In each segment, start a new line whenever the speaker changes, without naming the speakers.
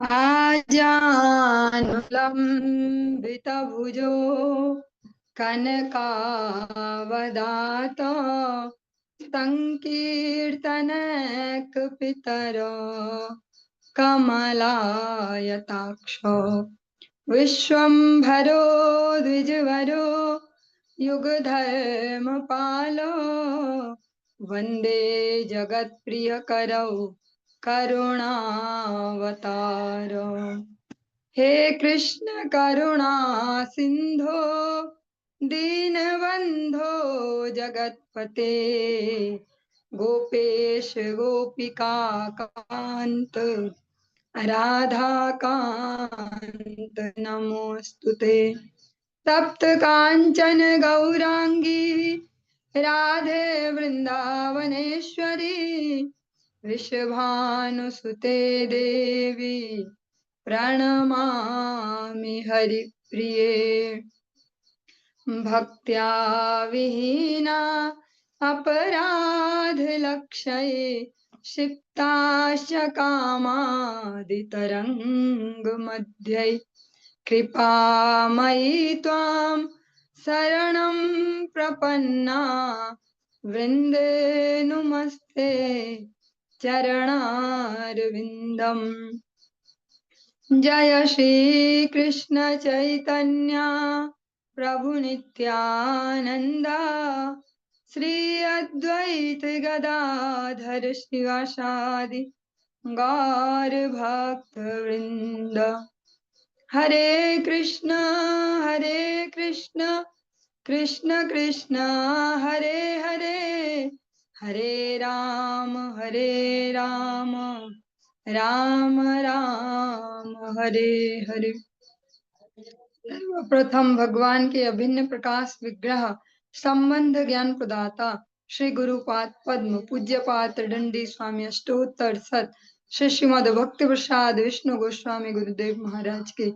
आजानुलम्बितभुजो कनकावदात संकीर्तनैकपितरो कमलायताक्ष विश्वम्भरो द्विजवरो युगधर्मपालो वन्दे जगत्प्रियकरौ करुणावतारो। हे कृष्ण करुणा सिंधो दीनबंधो जगतपते गोपेश गोपिका कांत राधा कांत नमोस्तुते। तप्त कांचन गौरांगी राधे वृंदावनेश्वरी वृषभानुसुते देवी प्रणमामि हरिप्रिये। भक्त्या विहीना अपराधलक्षये क्षिप्ताश्च कामादितरङ्गमध्ये कृपामयि त्वां शरणं प्रपन्ना वृन्दे नुमस्ते चरणारविन्दम्। जय श्री कृष्ण चैतन्य प्रभु नित्यानंद श्री अद्वैत गदाधर शिवासादि गौर भक्त वृंद। हरे कृष्ण कृष्ण कृष्ण हरे हरे हरे राम राम राम हरे हरे। प्रथम भगवान के अभिन्न प्रकाश विग्रह संबंध ज्ञान प्रदाता श्री गुरुपाद पद्म पूज्यपाद दंडी स्वामी अष्टोत्तर सत श्री श्रीमद भक्ति प्रसाद विष्णु गोस्वामी गुरुदेव महाराज के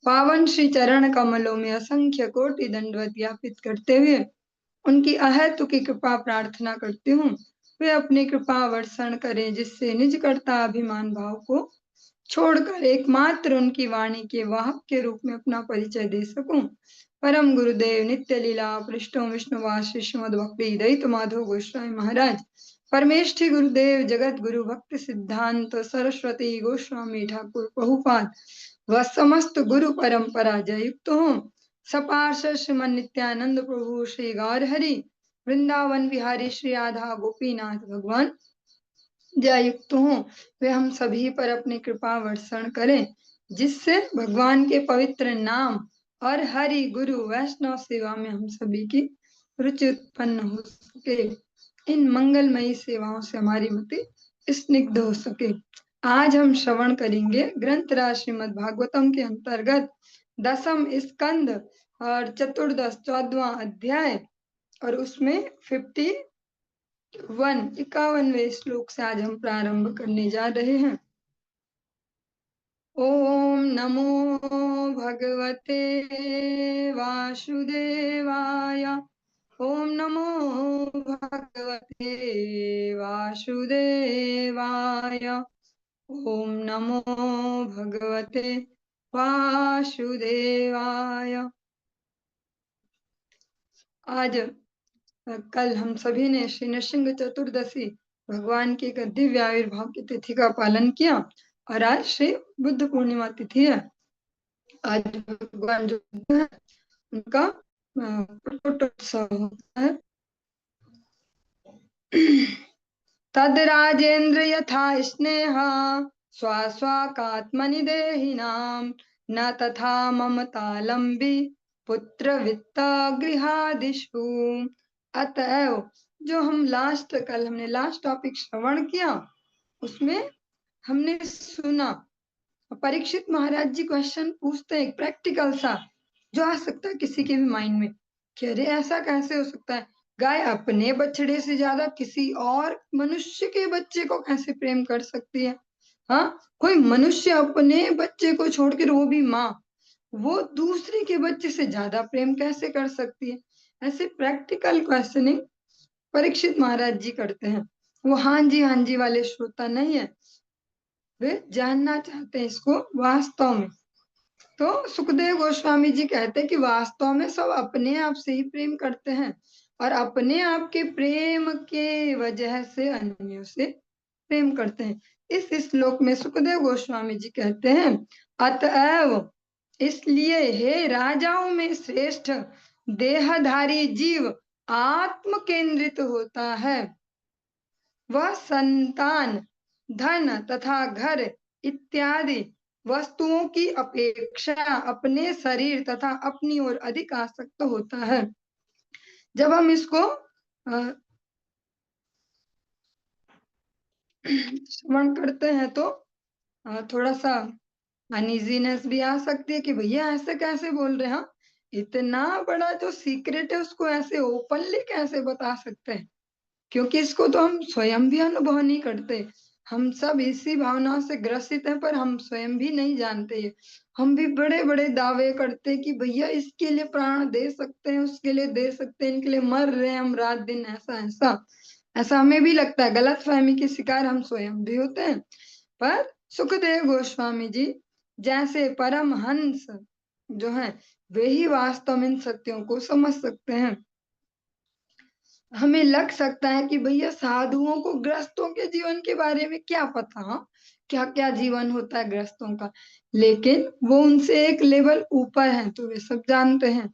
पावन श्री चरण कमलों में असंख्य कोटि दंडवत ज्ञापित करते हुए उनकी अहेतु की कृपा प्रार्थना करती हूँ। वे अपनी कृपा वर्षण करें जिससे निज कर्ता अभिमान भाव को छोड़कर एकमात्र उनकी वाणी के वाहक के रूप में अपना परिचय दे सकूं। परम गुरुदेव नित्य लीला पृष्ठों विष्णुवास श्रीमद भक्ति दयित माधव गोस्वामी महाराज परमेष्ठी गुरुदेव जगत गुरु भक्ति सिद्धांत सरस्वती गोस्वामी ठाकुर प्रभुपाद व समस्त गुरु परंपरा जयुक्त हो। सपार्षद श्रीमन नित्यानंद प्रभु श्री गौर हरि वृंदावन बिहारी श्री राधा गोपीनाथ भगवान जयुक्त हूँ। वे हम सभी पर अपनी कृपा वर्षण करें जिससे भगवान के पवित्र नाम और हरि गुरु वैष्णव सेवा में हम सभी की रुचि उत्पन्न हो सके। इन मंगलमयी सेवाओं से हमारी मति स्निग्ध हो सके। आज हम श्रवण करेंगे ग्रंथराज श्रीमद् भागवतम के अंतर्गत दसम स्कंद और चतुर्दश 14वां अध्याय और उसमें 51वें श्लोक से आज हम प्रारंभ करने जा रहे हैं। ओम नमो भगवते वासुदेवाय ओम नमो भगवते वासुदेवाय ओम नमो भगवते वासुदेवाय। आज कल हम सभी ने श्री नृसिंह चतुर्दशी भगवान की एक दिव्य आविर्भाव की तिथि का पालन किया और आज श्री बुद्ध पूर्णिमा तिथि है। आज भगवान जो है उनका प्रकटोत्सव होता है। तद राजेंद्र यथा स्नेह स्वास्वाकात्मनि देहिनाम न तथा ममतालंबी पुत्र वित्त गृहादिषु। अतएव जो हम हमने लास्ट टॉपिक श्रवण किया उसमें हमने सुना परीक्षित महाराज जी क्वेश्चन पूछते हैं प्रैक्टिकल सा जो आ सकता है किसी के भी माइंड में कि अरे ऐसा कैसे हो सकता है, गाय अपने बछड़े से ज्यादा किसी और मनुष्य के बच्चे को कैसे प्रेम कर सकती है। हाँ, कोई मनुष्य अपने बच्चे को छोड़कर वो भी माँ वो दूसरे के बच्चे से ज्यादा प्रेम कैसे कर सकती है। ऐसे प्रैक्टिकल क्वेश्चनिंग परीक्षित महाराज जी करते हैं। वो हाँ जी वाले श्रोता नहीं है। वे जानना चाहते हैं इसको वास्तव में। तो सुखदेव गोस्वामी जी कहते हैं कि वास्तव में सब अपने आप से ही प्रेम करते हैं और अपने आप के प्रेम के वजह से अन्यों से प्रेम करते हैं। इस श्लोक में सुखदेव गोस्वामी जी कहते हैं, अतएव इसलिए हे राजाओं में श्रेष्ठ देहधारी जीव आत्म केंद्रित होता है। वह संतान, धन तथा घर इत्यादि वस्तुओं की अपेक्षा अपने शरीर तथा अपनी ओर अधिक आसक्त होता है। जब हम इसको श्रवण करते हैं तो थोड़ा सा अनइजीनेस भी आ सकती है कि भैया ऐसे कैसे बोल रहे हैं, इतना बड़ा जो सीक्रेट है उसको ऐसे ओपनली कैसे बता सकते हैं, क्योंकि इसको तो हम स्वयं भी अनुभव नहीं करते। हम सब इसी भावनाओं से ग्रसित हैं पर हम स्वयं भी नहीं जानते ये। हम भी बड़े बड़े दावे करते हैं कि भैया इसके लिए प्राण दे सकते हैं, उसके लिए दे सकते हैं, इनके लिए मर रहे हैं हम रात दिन, ऐसा ऐसा ऐसा हमें भी लगता है। गलत फहमी के शिकार हम स्वयं भी होते हैं। पर सुखदेव गोस्वामी जी जैसे परमहंस जो है वे ही वास्तव में इन सत्यों को समझ सकते हैं। हमें लग सकता है कि भैया साधुओं को ग्रस्तों के जीवन के बारे में क्या पता, हाँ क्या क्या जीवन होता है ग्रस्तों का, लेकिन वो उनसे एक लेवल ऊपर है तो वे सब जानते हैं।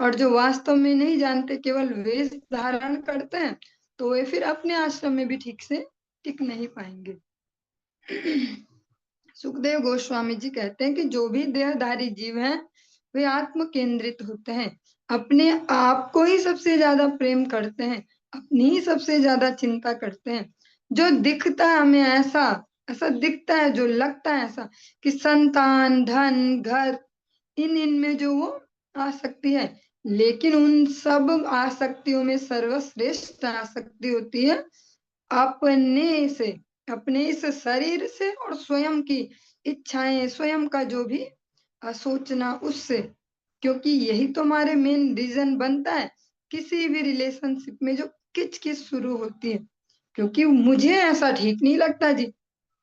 और जो वास्तव में नहीं जानते, केवल वेश धारण करते हैं, तो वे फिर अपने आश्रम में भी ठीक से टिक नहीं पाएंगे। सुखदेव गोस्वामी जी कहते हैं कि जो भी देहधारी जीव हैं वे आत्म केंद्रित होते हैं, अपने आप को ही सबसे ज्यादा प्रेम करते हैं, अपनी ही सबसे ज्यादा चिंता करते हैं। जो दिखता है हमें ऐसा ऐसा दिखता है, जो लगता है ऐसा कि संतान, धन, घर, इन इनमें जो वो आसक्ति है, लेकिन उन सब आसक्तियों में सर्वश्रेष्ठ आसक्ति होती है अपने से, अपने इस शरीर से और स्वयं की इच्छाएं, स्वयं का जो भी सोचना उससे। क्योंकि यही तो हमारे मेन रीजन बनता है किसी भी रिलेशनशिप में जो किच शुरू होती है, क्योंकि मुझे ऐसा ठीक नहीं लगता जी,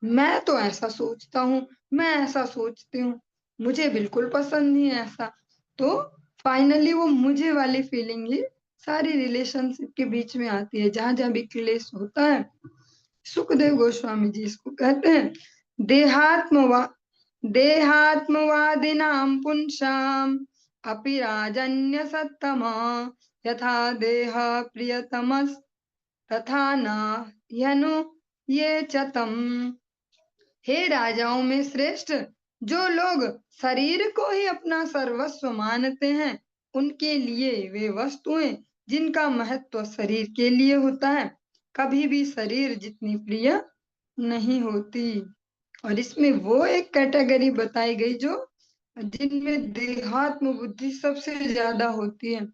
मैं तो ऐसा सोचता हूँ, मैं ऐसा सोचती हूँ, मुझे बिल्कुल पसंद नहीं है ऐसा। तो फाइनली वो मुझे वाली फीलिंग ही सारी रिलेशनशिप के बीच में आती है, जहां जहां भी क्लेश होता है। सुखदेव गोस्वामी जी इसको कहते हैं देहात्मवा देहात्मवादिनां पुंसाम अपि राजन्य सत्तम यथा देह प्रियतमस् तथा न यनु ये चतम। हे राजाओं में श्रेष्ठ, जो लोग शरीर को ही अपना सर्वस्व मानते हैं उनके लिए वे वस्तुएं जिनका महत्व शरीर के लिए होता है कभी भी शरीर जितनी प्रिय नहीं होती। और इसमें वो एक कैटेगरी बताई गई जो जिनमें देहात्म बुद्धि सबसे ज्यादा होती है,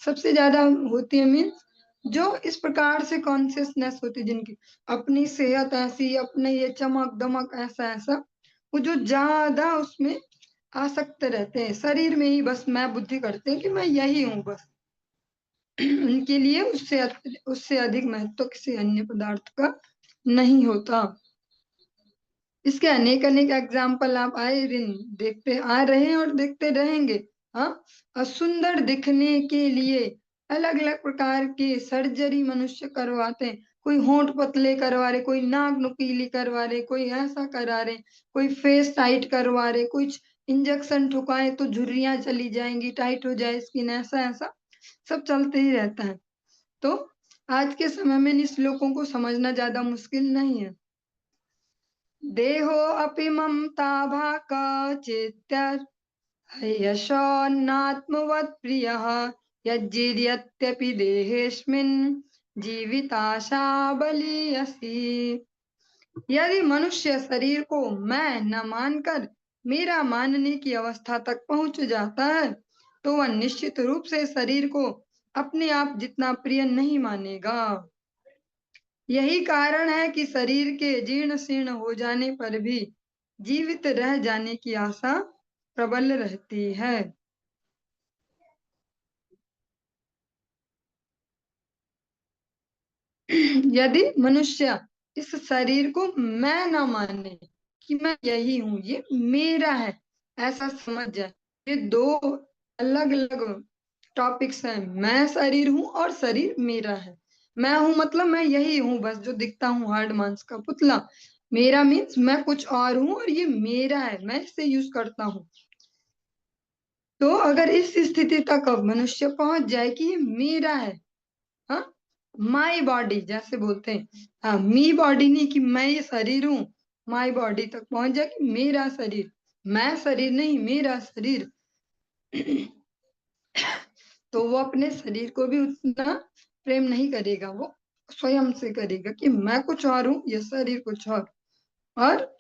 सबसे ज्यादा होती है मीन्स जो इस प्रकार से कॉन्शियसनेस होती है जिनकी अपनी सेहत ऐसी, अपने ये चमक दमक ऐसा ऐसा, वो जो ज्यादा उसमें आसक्त रहते हैं शरीर में ही, बस मैं बुद्धि करते हैं कि मैं यही हूँ बस। उनके लिए उससे अधिक महत्व किसी अन्य पदार्थ का नहीं होता। इसके अनेक अनेक एग्जाम्पल आप आए दिन देखते आ रहे हैं और देखते रहेंगे। हाँ, और सुंदर दिखने के लिए अलग अलग प्रकार के सर्जरी मनुष्य करवाते हैं। कोई होंठ पतले करवा रहे, कोई नाक नुकीली करवा रहे, कोई ऐसा करा रहे, कोई फेस टाइट करवा रहे, कुछ इंजेक्शन ठुकाए तो झुर्रियां चली जाएंगी, टाइट हो जाए स्किन, ऐसा ऐसा सब चलते ही रहता है। तो आज के समय में इन श्लोकों को समझना ज्यादा मुश्किल नहीं है। देहो अपि ममता भाक चेत्य यशोन्नात्मवत् प्रियः यज्जीर्यत्यपि देहेऽस्मिन् जीविताशा बलीयसी। यदि मनुष्य शरीर को मैं न मानकर मेरा मानने की अवस्था तक पहुंच जाता है तो वह निश्चित रूप से शरीर को अपने आप जितना प्रिय नहीं मानेगा। यही कारण है कि शरीर के जीर्ण शीर्ण हो जाने पर भी जीवित रह जाने की आशा प्रबल रहती है। यदि मनुष्य इस शरीर को मैं न माने, कि मैं यही हूँ, ये मेरा है, ऐसा समझ जाए। ये दो अलग अलग टॉपिक्स हैं। मैं शरीर हूँ और शरीर मेरा है। मैं हूँ मतलब मैं यही हूँ, बस जो दिखता हूँ हार्ड मांस का पुतला। मेरा मीन्स मैं कुछ और हूँ और ये मेरा है, मैं इसे यूज करता हूँ। तो अगर इस स्थिति तक अब मनुष्य पहुंच जाए कि ये मेरा है, हाँ, माई बॉडी जैसे बोलते हैं, हाँ, मी बॉडी नहीं कि मैं ये शरीर हूँ, माई बॉडी तक पहुंच जाए कि मेरा शरीर, मैं शरीर नहीं मेरा शरीर, तो वो अपने शरीर को भी उतना प्रेम नहीं करेगा, वो स्वयं से करेगा कि मैं कुछ और हूँ, ये शरीर कुछ और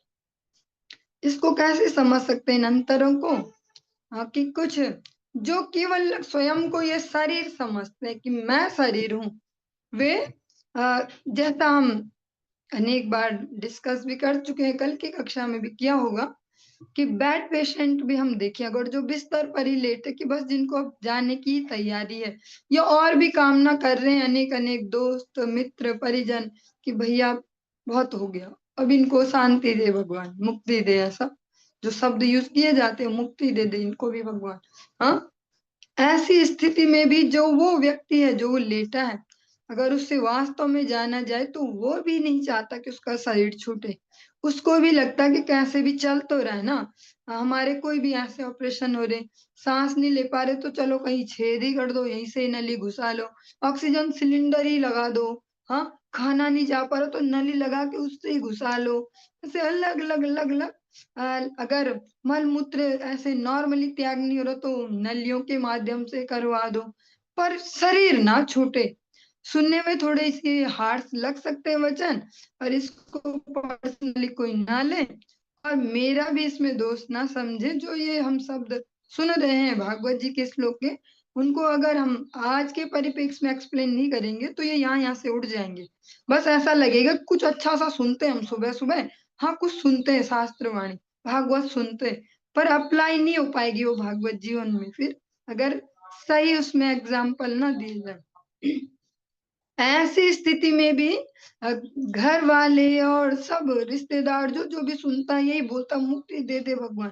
इसको कैसे समझ सकते हैं इन अंतरों को? हाँ, कि कुछ जो केवल स्वयं को ये शरीर समझते हैं कि मैं शरीर हूँ, वे जैसा हम अनेक बार डिस्कस भी कर चुके हैं, कल की कक्षा में भी किया होगा, कि बेड पेशेंट भी हम देखें अगर जो बिस्तर पर ही लेटे, कि बस जिनको अब जाने की तैयारी है या और भी कामना कर रहे हैं अनेक अनेक दोस्त मित्र परिजन कि भैया बहुत हो गया, अब इनको शांति दे भगवान, मुक्ति दे, ऐसा जो शब्द यूज किए जाते हैं, मुक्ति दे दे इनको भी भगवान। हाँ, ऐसी स्थिति में भी जो वो व्यक्ति है जो वो लेटा है, अगर उससे वास्तव में जाना जाए तो वो भी नहीं चाहता कि उसका शरीर छूटे। उसको भी लगता है कि कैसे भी चल तो रहा है ना, हमारे कोई भी ऐसे ऑपरेशन हो रहे, सांस नहीं ले पा रहे तो चलो कहीं छेद ही कर दो, यहीं से नली घुसा लो, ऑक्सीजन सिलेंडर ही लगा दो, हाँ, खाना नहीं जा पा रहा तो नली लगा के उससे ही घुसा लो। ऐसे अलग अलग अलग अलग अगर मल मूत्र ऐसे नॉर्मली त्याग नहीं हो रहा तो नलियों के माध्यम से करवा दो, पर शरीर ना छूटे। सुनने में थोड़े से हार्श लग सकते हैं वचन, और इसको पर्सनली कोई ना ले, और मेरा भी इसमें दोष ना समझे। जो ये हम शब्द सुन रहे हैं भागवत जी के श्लोक के, उनको अगर हम आज के परिप्रेक्ष्य में एक्सप्लेन नहीं करेंगे तो ये यहाँ से उड़ जाएंगे। बस ऐसा लगेगा कुछ अच्छा सा सुनते हैं हम सुबह सुबह, हाँ कुछ सुनते हैं शास्त्र वाणी भागवत सुनते हैं, पर अप्लाई नहीं हो पाएगी वो भागवत जीवन में फिर, अगर सही उसमें एग्जाम्पल ना दिए जाए। ऐसी स्थिति में भी घर वाले और सब रिश्तेदार जो जो भी सुनता है यही बोलता मुक्ति दे दे भगवान,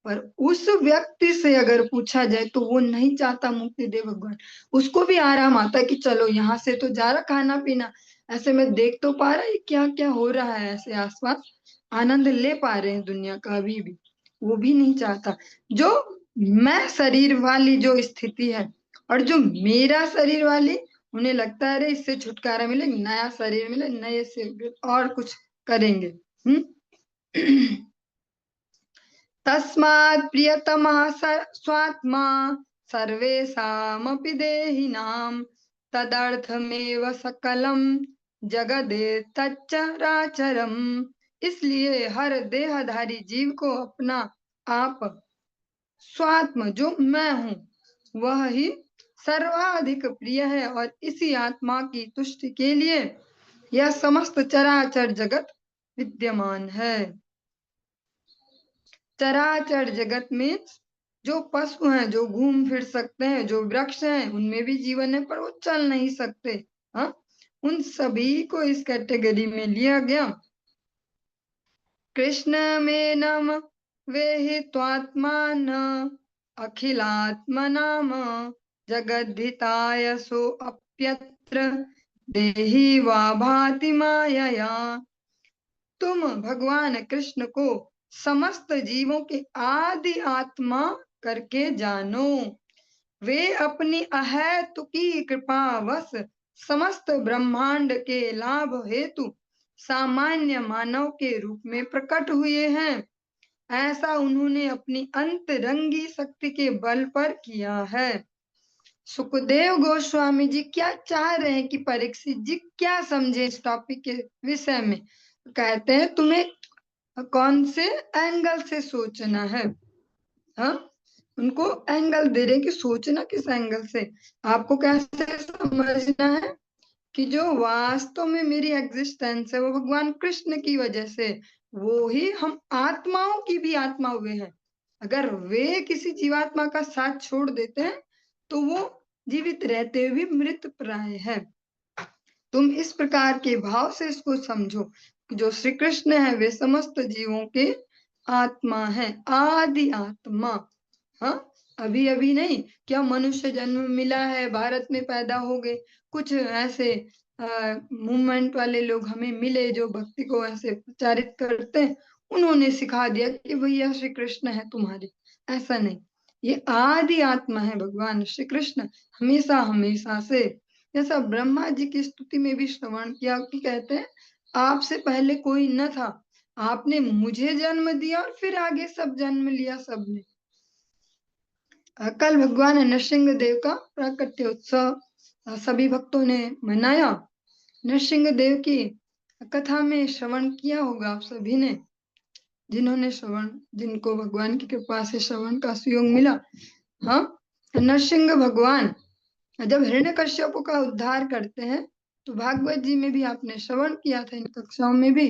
पर उस व्यक्ति से अगर पूछा जाए तो वो नहीं चाहता मुक्ति दे भगवान। उसको भी आराम आता है कि चलो यहाँ से तो जा रहा खाना पीना, ऐसे में देख तो पा रहा है क्या क्या हो रहा है ऐसे आसपास, आनंद ले पा रहे हैं दुनिया का, अभी भी वो भी नहीं चाहता। जो मैं शरीर वाली जो स्थिति है और जो मेरा शरीर वाली, उन्हें लगता है अरे इससे छुटकारा मिले, नया शरीर मिले, नए से और कुछ करेंगे। तस्मात् प्रियतमः स्वात्मा सर्वेषामपि देहिनां तदर्थमेव सकलम जगदेतच्चराचरम्। इसलिए हर देहधारी जीव को अपना आप स्वात्म जो मैं हूँ वह ही सर्वाधिक प्रिय है, और इसी आत्मा की तुष्टि के लिए यह समस्त चराचर जगत विद्यमान है। चराचर जगत में जो पशु हैं जो घूम फिर सकते हैं, जो वृक्ष हैं उनमें भी जीवन है पर वो चल नहीं सकते, हाँ, उन सभी को इस कैटेगरी में लिया गया। कृष्ण में नम वे ही त्वात्मान अखिलात्मनाम जगद्धिताय सो अप्यत्र देहि वा भाति मायया। तुम भगवान कृष्ण को समस्त जीवों के आदि आत्मा करके जानो। वे अपनी अहेतुकी कृपावश समस्त ब्रह्मांड के लाभ हेतु सामान्य मानव के रूप में प्रकट हुए हैं। ऐसा उन्होंने अपनी अंतरंगी शक्ति के बल पर किया है। सुखदेव गोस्वामी जी क्या चाह रहे हैं कि परीक्षित जी क्या समझे इस टॉपिक के विषय में? कहते हैं तुम्हें कौन से एंगल से सोचना है, हाँ, उनको एंगल दे रहे कि सोचना किस एंगल से, आपको कैसे समझना है कि जो वास्तव में मेरी एग्जिस्टेंस है वो भगवान कृष्ण की वजह से, वो ही हम आत्माओं की भी आत्मा हुए हैं। अगर वे किसी जीवात्मा का साथ छोड़ देते हैं तो वो जीवित रहते हुए भी मृत प्राय है। तुम इस प्रकार के भाव से इसको समझो। जो श्री कृष्ण है वे समस्त जीवों के आत्मा है, आदि आत्मा। हाँ, अभी अभी नहीं, क्या मनुष्य जन्म मिला है, भारत में पैदा हो गए, कुछ ऐसे मूवमेंट वाले लोग हमें मिले जो भक्ति को ऐसे प्रचारित करते हैं, उन्होंने सिखा दिया कि भैया श्री कृष्ण है तुम्हारे। ऐसा नहीं, ये आदि आत्मा है भगवान श्री कृष्ण, हमेशा हमेशा से। जैसा ब्रह्मा जी की स्तुति में भी श्रवण किया कि कहते हैं आपसे पहले कोई न था, आपने मुझे जन्म दिया और फिर आगे सब जन्म लिया सबने। कल भगवान नरसिंह देव का प्राकट्य उत्सव सभी भक्तों ने मनाया। नरसिंह देव की कथा में श्रवण किया होगा आप सभी ने, जिन्होंने श्रवण, जिनको भगवान की कृपा से श्रवण का सुयोग मिला। हाँ, नरसिंह भगवान जब हिरण्यकश्यप का उद्धार करते हैं, तो भागवत जी में भी आपने श्रवण किया था इन कक्षाओं में भी,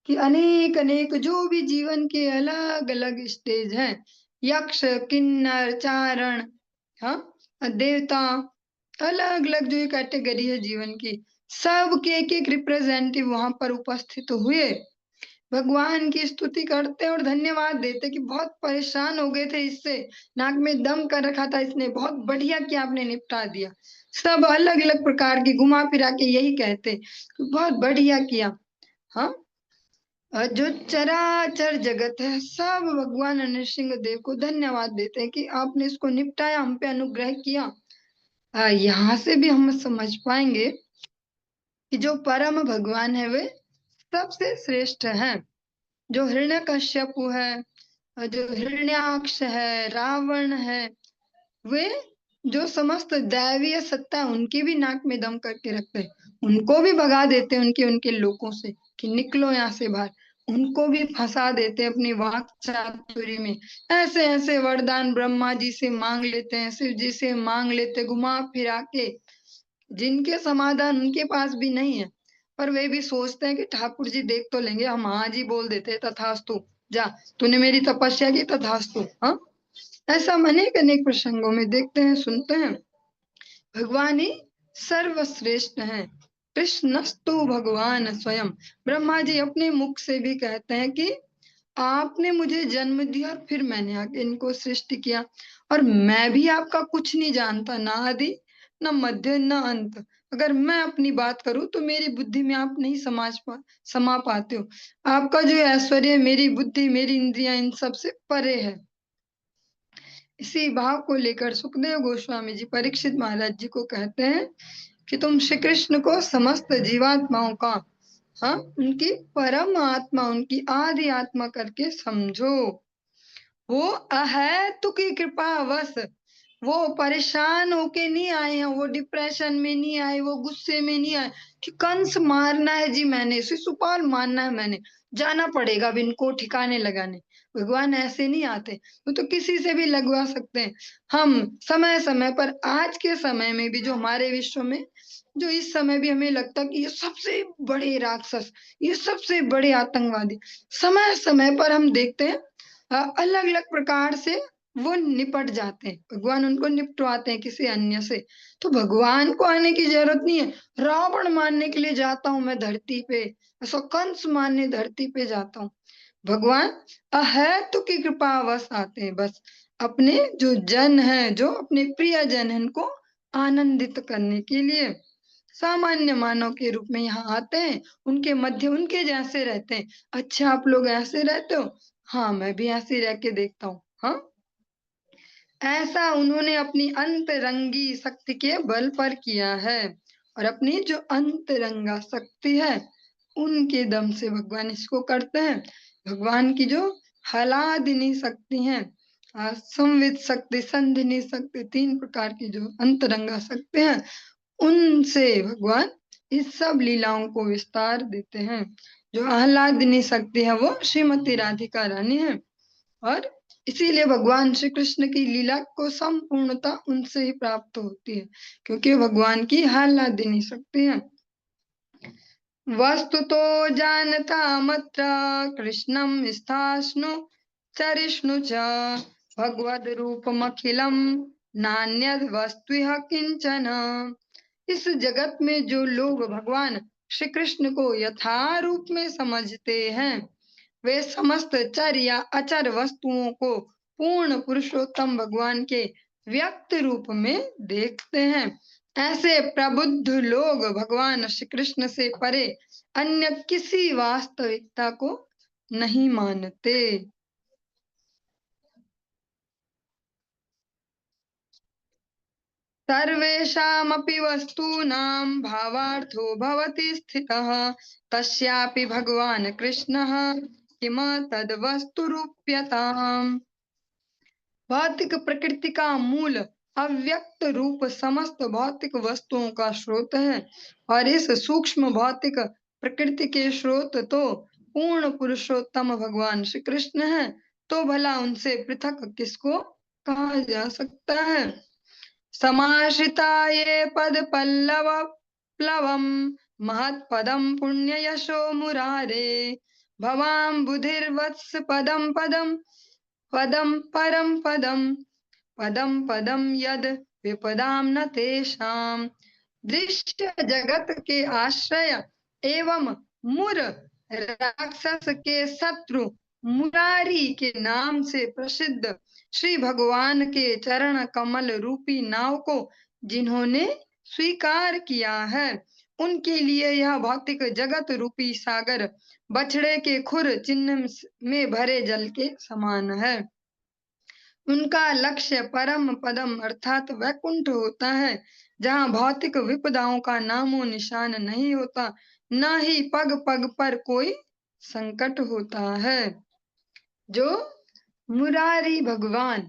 कि अनेक अनेक जो भी जीवन के अलग अलग स्टेज हैं, यक्ष किन्नर चारण, हाँ, देवता, अलग अलग जो ये कैटेगरी है जीवन की, सब के एक रिप्रेजेंटेटिव वहां पर उपस्थित हुए, भगवान की स्तुति करते और धन्यवाद देते कि बहुत परेशान हो गए थे इससे, नाक में दम कर रखा था इसने, बहुत बढ़िया किया आपने निपटा दिया। सब अलग अलग प्रकार की घुमा फिरा के यही कहते, बहुत बढ़िया किया। हाँ, जो चराचर जगत है सब भगवान नरसिंह देव को धन्यवाद देते हैं कि आपने इसको निपटाया, हम पे अनुग्रह किया। यहाँ से भी हम समझ पाएंगे कि जो परम भगवान है वे सबसे श्रेष्ठ हैं। जो हिरण्यकश्यपु है, जो हिरण्याक्ष है, रावण है, वे जो समस्त दैवीय सत्ता उनकी भी नाक में दम करके रखते हैं, उनको भी भगा देते हैं उनके उनके लोगों से कि निकलो यहाँ से बाहर, उनको भी फंसा देते हैं अपनी वाक चातुरी में। ऐसे ऐसे वरदान ब्रह्मा जी से मांग लेते हैं, शिव जी से मांग लेते, घुमा फिरा के, जिनके समाधान उनके पास भी नहीं है, पर वे भी सोचते हैं कि ठाकुर जी देख तो लेंगे, हम हाँ जी बोल देते हैं, तथास्तु, जा तूने मेरी तपस्या की, तथास्तु। हाँ, ऐसा अनेक अनेक प्रसंगों में देखते हैं, सुनते हैं। भगवान ही सर्वश्रेष्ठ हैं, कृष्णस्तु भगवान स्वयं। ब्रह्मा जी अपने मुख से भी कहते हैं कि आपने मुझे जन्म दिया और फिर मैंने आके इनको सृष्टि किया, और मैं भी आपका कुछ नहीं जानता, ना आदि न मध्य न अंत। अगर मैं अपनी बात करूं तो मेरी बुद्धि में आप नहीं समा पाते हो। आपका जो ऐश्वर्य, मेरी बुद्धि, मेरी इंद्रियां इन सब से परे है। इसी भाव को लेकर सुखदेव गोस्वामी जी परीक्षित महाराज जी को कहते हैं कि तुम श्री कृष्ण को समस्त जीवात्माओं का, हाँ, उनकी परम आत्मा, उनकी आदि आत्मा करके समझो। वो अहेतु की कृपा वश, वो परेशान होके नहीं आए हैं, वो डिप्रेशन में नहीं आए, वो गुस्से में नहीं आए कि कंस मारना है जी, मैंने शिशुपाल मारना है, मैंने जाना पड़ेगा अब इनको ठिकाने लगाने। भगवान ऐसे नहीं आते, वो तो किसी से भी लगवा सकते हैं। हम समय समय पर, आज के समय में भी जो हमारे विश्व में, जो इस समय भी हमें लगता है कि ये सबसे बड़े राक्षस, ये सबसे बड़े आतंकवादी, समय समय पर हम देखते हैं अलग अलग प्रकार से वो निपट जाते हैं, भगवान उनको निपटवाते हैं किसी अन्य से। तो भगवान को आने की जरूरत नहीं है। रावण मारने के लिए जाता हूं मैं धरती पे, ऐसा कंस मारने धरती पे जाता हूँ, भगवान अहेतु की कृपावश आते हैं, बस अपने जो जन है, जो अपने प्रिय जन है, उनको आनंदित करने के लिए सामान्य मानव के रूप में यहाँ आते हैं, उनके मध्य उनके जैसे रहते हैं। अच्छा, आप लोग ऐसे रहते हो, हाँ मैं भी ऐसे रह के देखता हूँ। हाँ, ऐसा उन्होंने अपनी अंतरंगी शक्ति के बल पर किया है, और अपनी जो अंतरंगा शक्ति है उनके दम से भगवान इसको करते हैं। भगवान की जो हलादिनी शक्ति है, संवित शक्ति, संधिनी शक्ति, तीन प्रकार की जो अंतरंगा शक्ति है, उनसे भगवान इस सब लीलाओं को विस्तार देते हैं। जो आह्लादिनी शक्ति है वो श्रीमती राधिका रानी है, और इसीलिए भगवान श्री कृष्ण की लीला को संपूर्णता उनसे ही प्राप्त होती है, क्योंकि भगवान की आह्लादिनी शक्ति है। वस्तु तो जानता मत्र कृष्णम स्थास्नु चरिष्णु च भगवद रूपमखिलम नान्यद वस्तु किंचन। इस जगत में जो लोग भगवान श्री कृष्ण को यथा रूप में समझते हैं, वे समस्त चर या अचर वस्तुओं को पूर्ण पुरुषोत्तम भगवान के व्यक्त रूप में देखते हैं। ऐसे प्रबुद्ध लोग भगवान श्री कृष्ण से परे अन्य किसी वास्तविकता को नहीं मानते। सर्वेषामपि वस्तूनां भावार्थो भवति स्थितः, तस्यापि भगवान् कृष्णः किम तद्वस्तुरूप्यताम्। भौतिक प्रकृति का मूल अव्यक्त रूप समस्त भौतिक वस्तुओं का स्रोत है, और इस सूक्ष्म भौतिक प्रकृति के स्रोत तो पूर्ण पुरुषोत्तम भगवान श्री कृष्ण है, तो भला उनसे पृथक किसको कहा जा सकता है। समाश्रिता ये पद पल्लव प्लवम महत्पदम पुण्य यशो मुरारे, भवाम बुधिर्वत्स पदम पदम पदम परम पदम पदम पदम यद विपदाम न तेषाम। दृश्य जगत के आश्रय एवं मुर राक्षस के शत्रु मुरारी के नाम से प्रसिद्ध श्री भगवान के चरण कमल रूपी नाव को जिन्होंने स्वीकार किया है, उनके लिए यह भौतिक जगत रूपी सागर बछड़े के खुर चिन्ह में भरे जल के समान है। उनका लक्ष्य परम पदम अर्थात वैकुंठ होता है, जहाँ भौतिक विपदाओं का नामो निशान नहीं होता, न ही पग पग पर कोई संकट होता है। जो मुरारी भगवान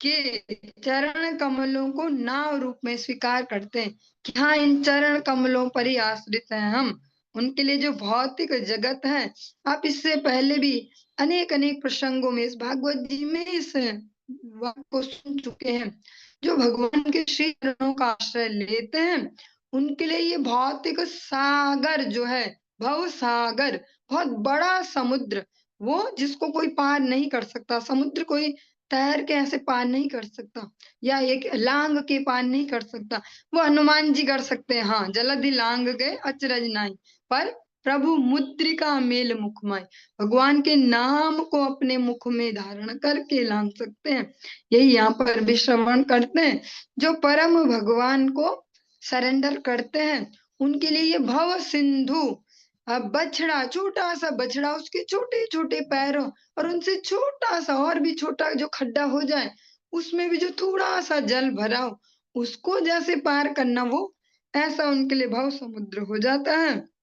के चरण कमलों को नाव रूप में स्वीकार करते हैं कि हाँ, इन चरण कमलों पर ही आश्रित हैं हम, उनके लिए जो भौतिक जगत है, आप इससे पहले भी अनेक अनेक प्रसंगों में इस भागवत जी में इस वाक्य को सुन चुके हैं। जो भगवान के श्री चरणों का आश्रय लेते हैं, उनके लिए ये भौतिक सागर जो है, भव सागर, बहुत बड़ा समुद्र, वो जिसको कोई पार नहीं कर सकता, समुद्र कोई तैर के ऐसे पार नहीं कर सकता, या एक लांग के पार नहीं कर सकता। वो हनुमान जी कर सकते हैं, हाँ, जलधि लांग गए अचरज नाई, पर प्रभु मुद्रिका मेल मुखमय, भगवान के नाम को अपने मुख में धारण करके लांग सकते हैं। यही यहाँ पर भी श्रवण करते हैं। जो परम भगवान को सरेंडर करते हैं, उनके लिए ये भव सिंधु, बछड़ा, छोटा सा बछड़ा, उसके छोटे छोटे पैरों और उनसे छोटा सा और भी छोटा जो खड्डा हो जाए, उसमें भी जो थोड़ा सा जल भरा हो, उसको जैसे पार करना, वो ऐसा उनके लिए भव समुद्र हो जाता है।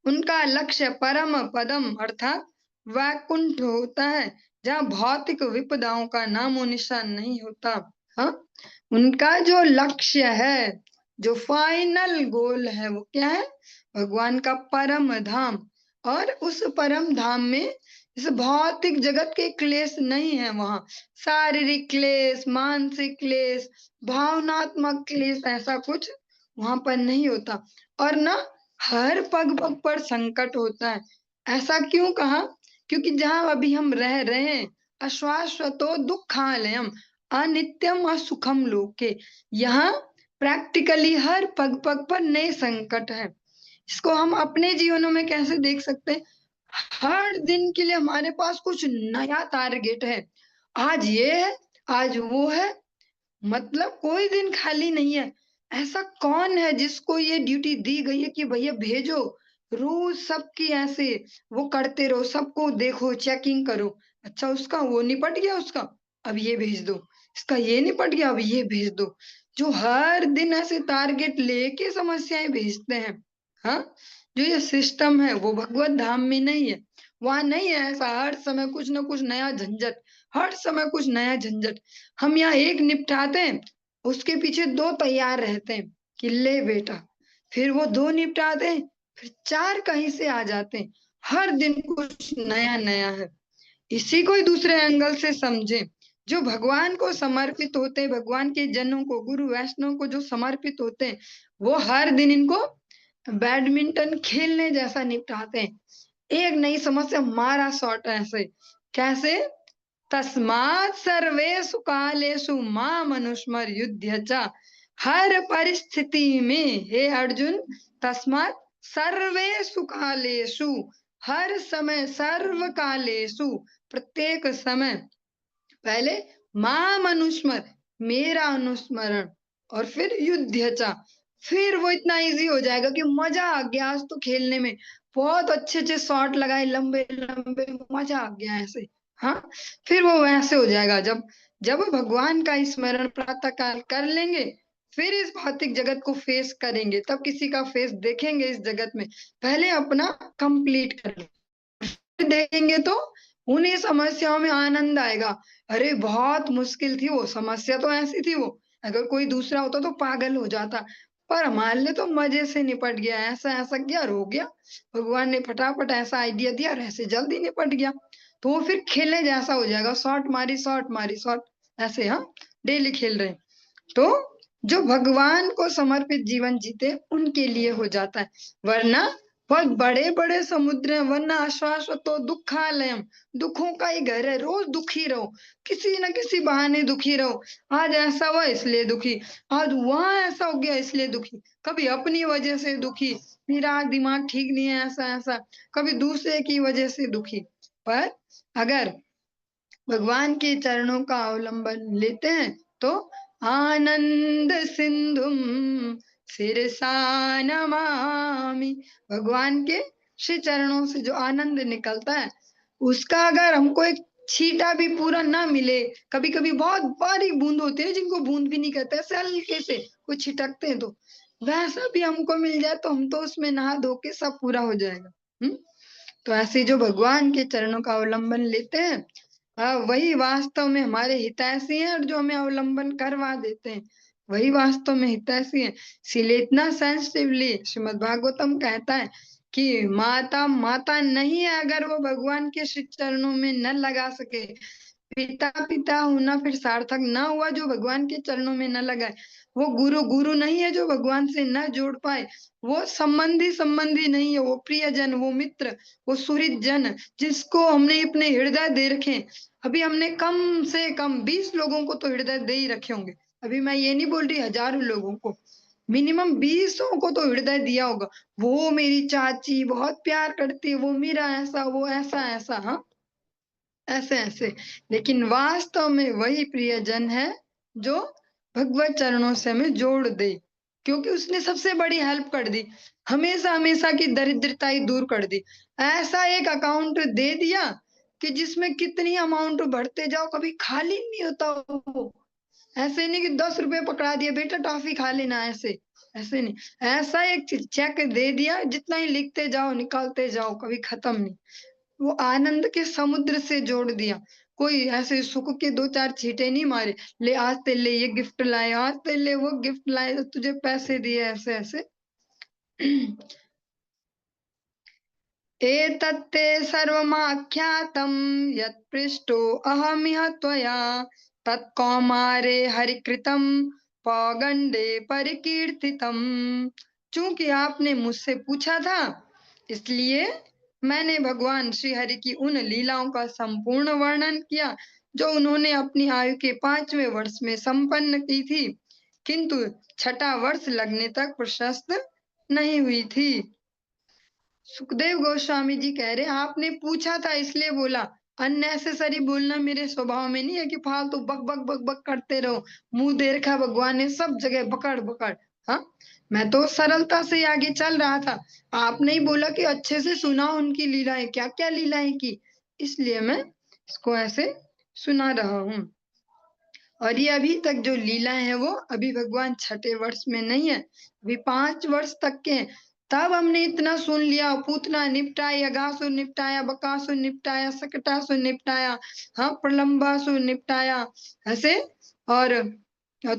उनका लक्ष्य परम पदम अर्थात वैकुंठ होता है, जहाँ भौतिक विपदाओं का नामो निशान नहीं होता। हाँ, उनका जो लक्ष्य है, जो फाइनल गोल है, वो क्या है? भगवान का परम धाम। और उस परम धाम में इस भौतिक जगत के क्लेश नहीं है, वहां शारीरिक क्लेश, मानसिक क्लेश, भावनात्मक क्लेश, ऐसा कुछ वहां पर नहीं होता। और ना हर पग पग पर संकट होता है। ऐसा क्यों कहा? क्योंकि जहां अभी हम रह रहे हैं, अश्वाश्वतो दुखालयम अनित्यम असुखम लोके, यहाँ प्रैक्टिकली हर पग पग पर नए संकट है। इसको हम अपने जीवनों में कैसे देख सकते हैं? हर दिन के लिए हमारे पास कुछ नया टारगेट है, आज ये है, आज वो है, मतलब कोई दिन खाली नहीं है। ऐसा कौन है जिसको ये ड्यूटी दी गई है कि भैया भेजो, रोज सबकी ऐसे वो करते रहो, सबको देखो, चेकिंग करो, अच्छा उसका वो निपट गया, उसका अब ये भेज दो, इसका ये निपट गया, अब ये भेज दो। जो हर दिन ऐसे टारगेट लेके समस्याएं भेजते हैं, हाँ, जो ये सिस्टम है, वो भगवत धाम में नहीं है। वहां नहीं है ऐसा हर समय कुछ ना कुछ नया झंझट, हर समय कुछ नया झंझट। हम यहाँ एक निपटाते हैं, उसके पीछे दो तैयार रहते हैं कि ले बेटा, फिर वो दो निपटाते हैं, फिर चार कहीं से आ जाते हैं। हर दिन कुछ नया नया है। इसी को ही दूसरे एंगल से समझे। जो भगवान को समर्पित होते हैं, भगवान के जनों को, गुरु वैष्णव को जो समर्पित होते हैं, वो हर दिन इनको बैडमिंटन खेलने जैसा निपटाते हैं। एक नई समस्या मारा शॉट ऐसे, कैसे? तस्मात् सर्वेषु कालेषु माम अनुस्मर युध्य च, हर परिस्थिति में हे अर्जुन, तस्मात् सर्वेषु कालेषु, हर समय, सर्व कालेषु, प्रत्येक समय, पहले माम अनुस्मर, मेरा अनुस्मरण, और फिर युध्यचा, फिर वो इतना इजी हो जाएगा कि मजा आ गया आज तो खेलने में, बहुत अच्छे अच्छे शॉट लगाए, लंबे लंबे, मजा आ गया ऐसे। हाँ, फिर वो वैसे हो जाएगा जब जब भगवान का स्मरण प्रातः काल कर लेंगे, फिर इस भौतिक जगत को फेस करेंगे, तब किसी का फेस देखेंगे इस जगत में, पहले अपना कंप्लीट कर देखेंगे तो उन्हीं समस्याओं में आनंद आएगा। अरे बहुत मुश्किल थी वो समस्या, तो ऐसी थी वो, अगर कोई दूसरा होता तो पागल हो जाता, पर हमारे लिए तो मजे से निपट गया, ऐसा ऐसा किया और हो गया, भगवान ने फटाफट ऐसा आइडिया दिया और ऐसे जल्दी निपट गया, तो वो फिर खेलने जैसा हो जाएगा, शॉट मारी शॉट मारी शॉट, ऐसे हम डेली खेल रहे हैं। तो जो भगवान को समर्पित जीवन जीते उनके लिए हो जाता है, वरना बहुत बड़े बड़े समुद्र हैं, वरना अश्वासतो दुखालयम, दुखों का ही घर है, रोज दुखी रहो, किसी न किसी बहाने दुखी रहो, आज ऐसा हुआ इसलिए दुखी, आज वहां ऐसा हो गया इसलिए दुखी, कभी अपनी वजह से दुखी, मेरा आज दिमाग ठीक नहीं है ऐसा ऐसा, कभी दूसरे की वजह से दुखी। पर अगर भगवान के चरणों का अवलंबन लेते हैं तो आनंद सिंधुम सिरसा नमामि, भगवान के श्री चरणों से जो आनंद निकलता है, उसका अगर हमको एक छींटा भी पूरा ना मिले, कभी कभी बहुत बारीक बूंद होती है जिनको बूंद भी नहीं कहते, ऐसे हल्के से कोई छिटकते हैं, तो वैसा भी हमको मिल जाए तो हम तो उसमें नहा धो के सब पूरा हो जाएगा। तो ऐसे जो भगवान के चरणों का अवलंबन लेते हैं, वही वास्तव में हमारे हितैषी हैं, और जो हमें अवलंबन करवा देते हैं वही वास्तव में हितैषी हैं। इसीलिए इतना सेंसिटिवली श्रीमद् भागवतम कहता है कि माता माता नहीं है अगर वो भगवान के श्री चरणों में न लगा सके, पिता पिता होना फिर सार्थक ना हुआ जो भगवान के चरणों में न लगाए, वो गुरु गुरु नहीं है जो भगवान से न जोड़ पाए, वो संबंधी संबंधी नहीं है, वो प्रियजन, वो मित्र, वो सुहृद जन जिसको हमने अपने हृदय दे रखे। अभी हमने कम से कम 20 लोगों को तो हृदय दे ही रखे होंगे, अभी मैं ये नहीं बोल रही हजारों लोगों को, मिनिमम 20 को तो हृदय दिया होगा। वो मेरी चाची बहुत प्यार करती है, वो मेरा ऐसा, वो ऐसा ऐसा, हाँ ऐसे ऐसे, लेकिन वास्तव में वही प्रियजन है जो भगवत चरणों से हमें जोड़ दे, क्योंकि उसने सबसे बड़ी हेल्प कर दी, हमेशा हमेशा की दरिद्रता ही दूर कर दी, ऐसा एक अकाउंट दे दिया कि जिसमें कितनी अमाउंट भरते जाओ कभी खाली नहीं होता वो, ऐसे नहीं कि 10 रुपए पकड़ा दिया बेटा टॉफी खा लेना, ऐसे ऐसे नहीं, ऐसा एक चेक दे दिया जितना ही लिखते जाओ निकालते जाओ कभी खत्म नहीं, वो आनंद के समुद्र से जोड़ दिया, कोई ऐसे सुख के दो चार छींटे नहीं मारे, ले आज तेरे लिए ये गिफ्ट लाए, आज तेरे लिए वो गिफ्ट लाए, तो तुझे पैसे दिए, ऐसे ऐसे। एतत्ते सर्वमाख्यातं यत्पृष्टो अहमिह त्वया तत्कौमारे हरिकृतं पौगंडे परिकीर्तितम्, चूंकि आपने मुझसे पूछा था इसलिए मैंने भगवान श्री हरि की उन लीलाओं का संपूर्ण वर्णन किया जो उन्होंने अपनी आयु के 5वें वर्ष में संपन्न की थी, किंतु छठा वर्ष लगने तक प्रशस्त नहीं हुई थी। सुखदेव गोस्वामी जी कह रहे आपने पूछा था इसलिए बोला, अननेसेसरी बोलना मेरे स्वभाव में नहीं है कि फालतू बक बक बक बक करते रहो, मुंह दे रखा भगवान ने सब जगह बकड़ बकड़। हाँ, मैं तो सरलता से आगे चल रहा था, आपने ही बोला कि अच्छे से सुना उनकी लीलाएं, क्या क्या लीलाएं की, इसलिए मैं इसको ऐसे सुना रहा हूँ। और ये अभी तक जो लीला है वो अभी भगवान छठे वर्ष में नहीं है, अभी 5 वर्ष तक के हैं, तब हमने इतना सुन लिया, पूतना निपटाया, अघासुर निपटाया, बकासुर निपटाया, सकटासुर निपटाया, हाँ प्रलंबासुर निपटाया, ऐसे, और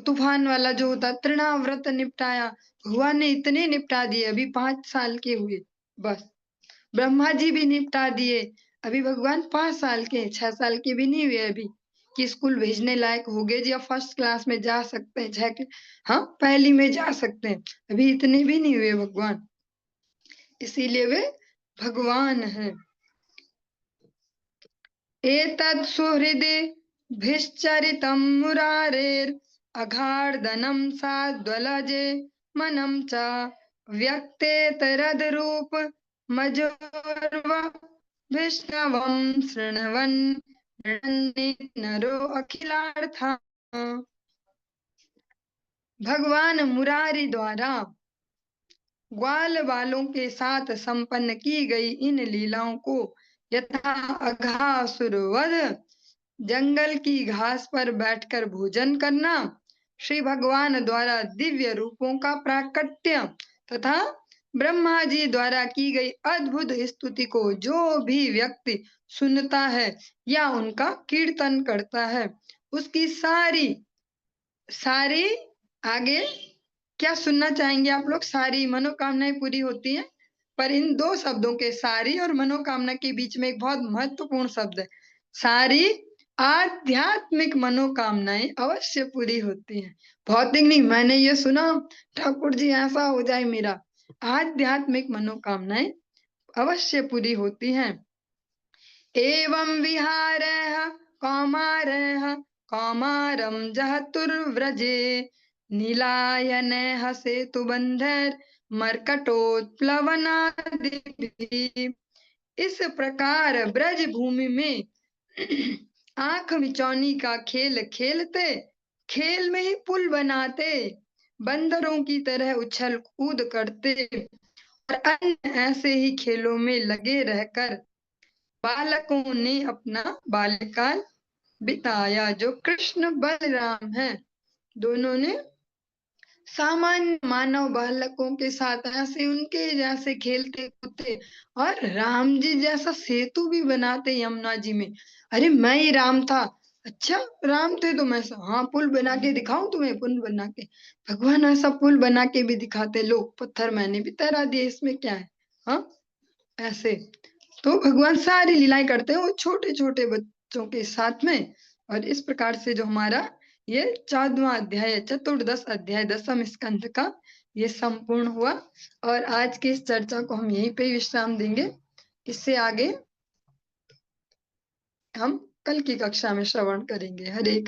तूफान वाला जो होता तृणाव्रत निपटाया, भगवान ने इतने निपटा दिए, अभी 5 साल के हुए बस, ब्रह्मा जी भी निपटा दिए, अभी भगवान 5 साल के, 6 साल के भी नहीं हुए अभी कि स्कूल भेजने लायक हो गए जी, या फर्स्ट क्लास में जा सकते हैं, हाँ पहली में जा सकते हैं, अभी इतने भी नहीं हुए भगवान, इसीलिए वे भगवान हैं। एतत् सुहृदे भिश्चरितं मुरारेर अघार्दनं साद्वलजे मनम च व्यक्तेतरद रूप मजोर्व विष्णवं शृण्वन् नरो अखिलार्था। भगवान मुरारी द्वारा ग्वाल वालों के साथ संपन्न की गई इन लीलाओं को यथा अघासुर वध, जंगल की घास पर बैठकर भोजन करना, श्री भगवान द्वारा दिव्य रूपों का प्राकट्य तथा ब्रह्मा जी द्वारा की गई अद्भुत स्तुति को जो भी व्यक्ति सुनता है या उनका कीर्तन करता है, उसकी सारी आगे क्या सुनना चाहेंगे आप लोग? सारी मनोकामनाएं पूरी होती हैं। पर इन दो शब्दों के सारी और मनोकामना के बीच में एक बहुत महत्वपूर्ण शब्द है, सारी आध्यात्मिक मनोकामनाएं अवश्य पूरी होती हैं। भौतिक नहीं, मैंने ये सुना ठाकुर जी ऐसा हो जाए मेरा, आध्यात्मिक मनोकामनाएं अवश्य पूरी होती हैं। एवं विहारः कौमारः कौमारं जहतुर्व्रजे नीलायनः सेतुबन्धैर्मर्कटोत्प्लवनादिभिः। इस प्रकार ब्रज भूमि में आंख मिचौनी का खेल खेलते, खेल में ही पुल बनाते, बंदरों की तरह उछल कूद करते और अन्य ऐसे ही खेलों में लगे रहकर बालकों ने अपना बाल्यकाल बिताया। जो कृष्ण बलराम है, दोनों ने सामान्य मानव बालकों के साथ ऐसे उनके जैसे खेलते कूदते और राम जी जैसा सेतु भी बनाते यमुना जी में। अरे मैं ही राम था, अच्छा राम थे तुम? ऐसा, हाँ पुल बना के दिखाऊं तुम्हें? पुल बना के भगवान ऐसा पुल बना के भी दिखाते, लो पत्थर मैंने भी तैरा दिए, इसमें क्या है? हाँ ऐसे तो भगवान सारी लीलाएं करते हैं वो छोटे छोटे बच्चों के साथ में। और इस प्रकार से जो हमारा ये 14वां अध्याय, चतुर्दश अध्याय, दशम स्कंध का ये संपूर्ण हुआ। और आज की इस चर्चा को हम यहीं पे विश्राम देंगे। इससे आगे हम कल की कक्षा में श्रवण करेंगे। हरे कृष्ण।